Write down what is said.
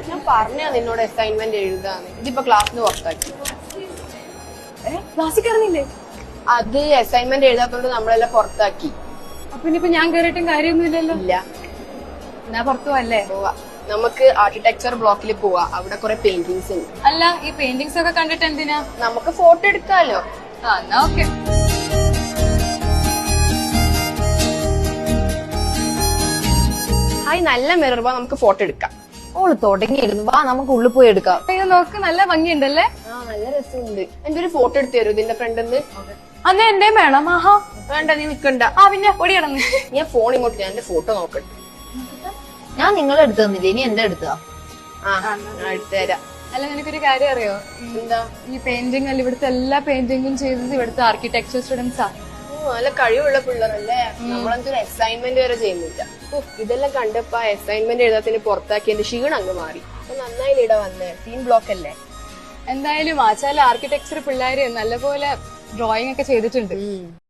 ഞാൻ പറഞ്ഞാ നിന്നോട് അസൈൻമെന്റ് എഴുതാന്ന്. ഇതിപ്പോ ക്ലാസ്സിന് പുറത്താക്കി. ക്ലാസ്സിൽ കയറുന്നില്ലേ? അത് അസൈൻമെന്റ് എഴുതാത്തോണ്ട് നമ്മളെല്ലാം പുറത്താക്കി. അപ്പൊ ഇനിയിപ്പോ ഞാൻ കയറിയിട്ടും കാര്യമൊന്നുമില്ലല്ലോ. ഇല്ല, ഞാൻ പുറത്തു പോവല്ലേ? പോവാ. നമുക്ക് ആർക്കിടെക്ചർ ബ്ലോക്കിൽ പോവാ. അവിടെ കുറെ പെയിന്റിങ്സ് ഉണ്ട്. അല്ല, ഈ പെയിന്റിങ്സ് ഒക്കെ കണ്ടിട്ട് എന്തിനാ? നമുക്ക് ഫോട്ടോ എടുക്കാലോ. എന്നാ ഓക്കെ. ഹായ്, നല്ല മിറർ വാ, നമുക്ക് ഫോട്ടോ എടുക്കാം. ഓള് തുടങ്ങിയിരുന്നു. വാ നമുക്ക് ഉള്ളിൽ പോയി എടുക്കാം. ഇത് നോക്ക്, നല്ല ഭംഗിയുണ്ടല്ലേ? ആ, നല്ല രസമുണ്ട്. എന്റെ ഒരു ഫോട്ടോ എടുത്തു തരും ഇതിന്റെ ഫ്രണ്ടിന്ന്. അന്ന് എന്റെയും വേണം. ആഹാ, വേണ്ട, നീ നിക്കണ്ട. പിന്നെ പൊടി കിടന്ന്. ഞാൻ ഫോൺ ഇങ്ങോട്ട്, ഞാൻ എന്റെ ഫോട്ടോ നോക്കട്ടെ. ഞാൻ നിങ്ങളെ എടുത്തു തന്നില്ല, ഇനി എന്റെ എടുത്താ. ആ, ഞാൻ എടുത്തു തരാം. അല്ല, നിനക്കൊരു കാര്യം അറിയോ? എന്താ? ഈ പെയിന്റിംഗ് അല്ല, ഇവിടുത്തെ എല്ലാ പെയിന്റിംഗും ചെയ്തത് ഇവിടുത്തെ ആർക്കിടെക്ചർ സ്റ്റുഡൻസാ. നല്ല കഴിവുള്ള പിള്ളേരല്ലേ. നമ്മളെന്തൊരു അസൈൻമെന്റ് വരെ ചെയ്യുന്നില്ല. ഇതെല്ലാം കണ്ടപ്പോ അസൈൻമെന്റ് എഴുതാത്തിന് പുറത്താക്കി എന്റെ ക്ഷീണം അങ്ങ് മാറി. അപ്പൊ നന്നായി ഇട വന്നേ. തീം ബ്ലോക്ക് അല്ലേ. എന്തായാലും ആച്ചാല ആർക്കിടെക്ചർ പിള്ളേര് നല്ലപോലെ ഡ്രോയിങ് ഒക്കെ ചെയ്തിട്ടുണ്ട്.